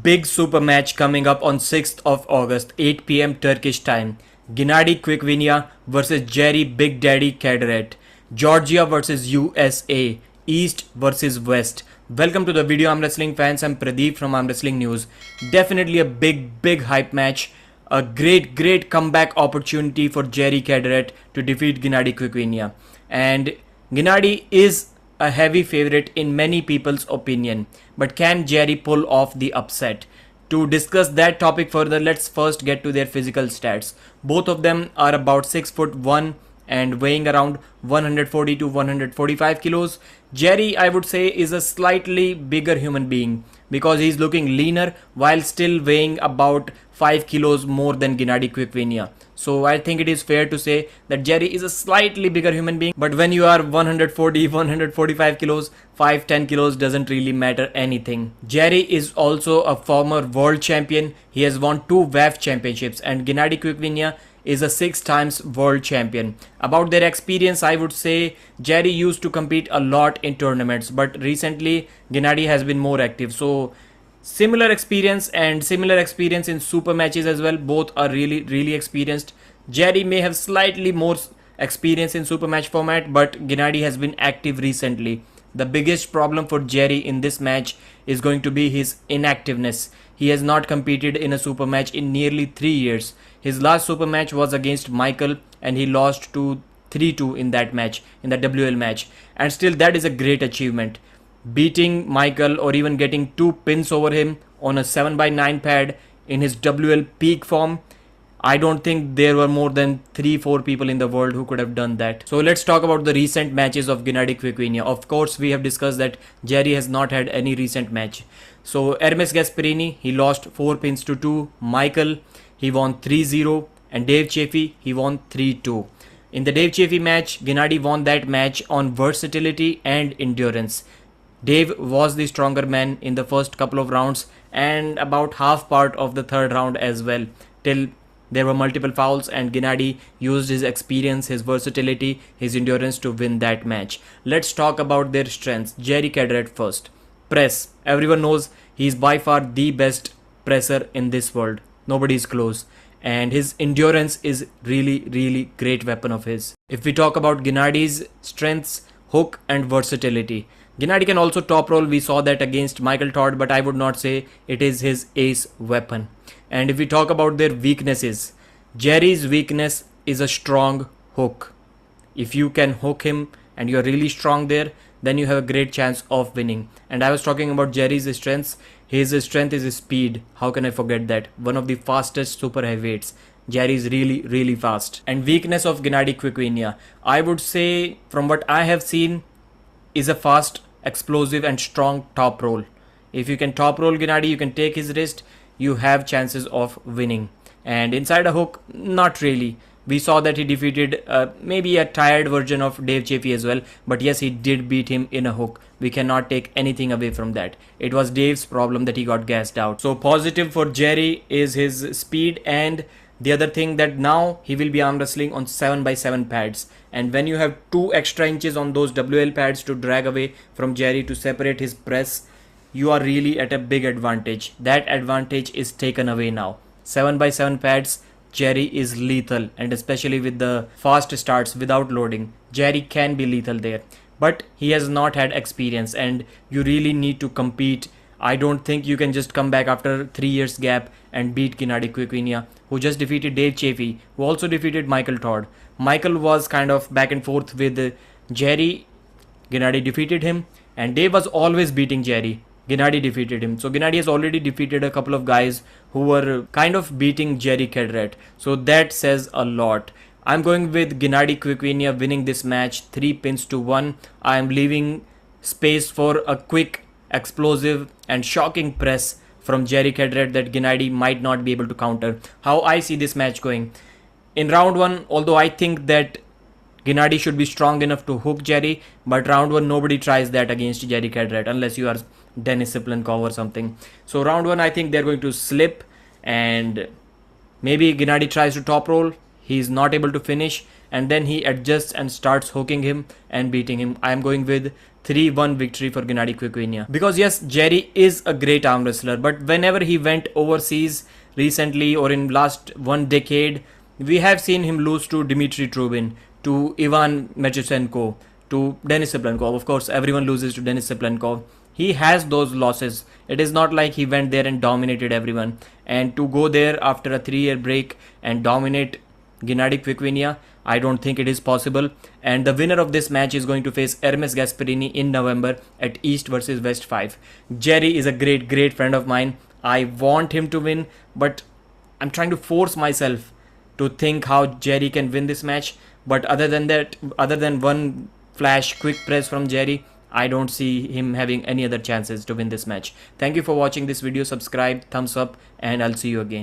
Big super match coming up on 6th of August, 8 p.m. Turkish time. Genadi Kvikvinia versus Jerry Big Daddy Cadorette. Georgia versus USA. East versus West. Welcome to the video, Arm Wrestling fans. I'm Pradeep from Arm Wrestling News. Definitely a big hype match. A great comeback opportunity for Jerry Cadorette to defeat Genadi Kvikvinia. And Genadi is a heavy favorite in many people's opinion, but can Jerry pull off the upset? To discuss that topic further, let's first get to their physical stats. Both of them are about 6'1" and weighing around 140 to 145 kilos. Jerry, I would say, is a slightly bigger human being because he's looking leaner while still weighing about 5 kilos more than Genadi Kvikvinia. So I think it is fair to say that Jerry is a slightly bigger human being, but when you are 140, 145 kilos, 5-10 kilos doesn't really matter anything. Jerry is also a former world champion. He has won 2 WAF championships, and Genadi Kvikvinia is a 6 times world champion. About their experience, I would say Jerry used to compete a lot in tournaments, but recently Genadi has been more active. So similar experience in super matches as well. Both are really experienced. Jerry may have slightly more experience in super match format, but Genadi has been active recently. The biggest problem for Jerry in this match is going to be his inactiveness. He has not competed in a super match in nearly 3 years. His last super match was against Michael and he lost to 3-2 in that match, in the WL match. And still, that is a great achievement. Beating Michael or even getting 2 pins over him on a 7x9 pad in his WL peak form, I don't think there were more than 3-4 people in the world who could have done that. So let's talk about the recent matches of Genadi Kvikvinia. Of course, we have discussed that Jerry has not had any recent match. So Hermes Gasperini, he lost 4 pins to 2. Michael, he won 3-0. And Dave Chaffee, he won 3-2. In the Dave Chaffee match, Genadi won that match on versatility and endurance. Dave was the stronger man in the first couple of rounds and about half part of the third round as well, till there were multiple fouls, and Genadi used his experience, his versatility, his endurance to win that match. Let's talk about their strengths. Jerry Cadorette first. Press. Everyone knows he's by far the best presser in this world. Nobody is close. And his endurance is really great weapon of his. If we talk about Genadi's strengths, hook and versatility. Genadi can also top roll. We saw that against Michael Todd, but I would not say it is his ace weapon. And if we talk about their weaknesses, Jerry's weakness is a strong hook. If you can hook him and you're really strong there, then you have a great chance of winning. And I was talking about Jerry's strengths. His strength is his speed. How can I forget that? One of the fastest super heavyweights. Jerry is really fast. And weakness of Genadi Kvikvinia, I would say from what I have seen, is a fast, explosive and strong top roll. If you can top roll Genadi, you can take his wrist, you have chances of winning. And inside a hook, not really. We saw that he defeated maybe a tired version of Dave Chaffee as well, but yes, he did beat him in a hook. We cannot take anything away from that. It was Dave's problem that he got gassed out. So positive for Jerry is his speed, and the other thing that now he will be arm wrestling on 7x7 pads. And when you have 2 extra inches on those WL pads to drag away from Jerry to separate his press, you are really at a big advantage. That advantage is taken away now. 7x7 pads, Jerry is lethal, and especially with the fast starts without loading, Jerry can be lethal there. But he has not had experience and you really need to compete. I don't think you can just come back after 3 years gap and beat Genadi Kvikvinia, who just defeated Dave Chaffee, who also defeated Michael Todd. Michael was kind of back and forth with Jerry. Genadi defeated him, and Dave was always beating Jerry. Genadi defeated him. So Genadi has already defeated a couple of guys who were kind of beating Jerry Cadorette. So that says a lot. I'm going with Genadi Kvikvinia winning this match 3 pins to 1. I am leaving space for a quick, explosive and shocking press from Jerry Cadorette that Genadi might not be able to counter. How I see this match going. In round 1, although I think that Genadi should be strong enough to hook Jerry, but round 1 nobody tries that against Jerry Cadorette unless you are Dennis Siplankov or something. So round 1 I think they're going to slip, and maybe Genadi tries to top roll. He's not able to finish, and then he adjusts and starts hooking him and beating him. I'm going with 3-1 victory for Genadi Kvikvinia. Because yes, Jerry is a great arm wrestler, but whenever he went overseas recently or in last 1 decade, we have seen him lose to Dmitry Trubin, to Ivan Mechusenko, to Denis Siplenkov. Of course, everyone loses to Denis Siplenkov. He has those losses. It is not like he went there and dominated everyone. And to go there after a 3-year break and dominate Genadi Kvikvinia, I don't think it is possible. And the winner of this match is going to face Hermes Gasparini in November at East versus West 5. Jerry is a great friend of mine. I want him to win, but I'm trying to force myself to think how Jerry can win this match. But other than that, other than one flash quick press from Jerry, I don't see him having any other chances to win this match. Thank you for watching this video. Subscribe, thumbs up, and I'll see you again.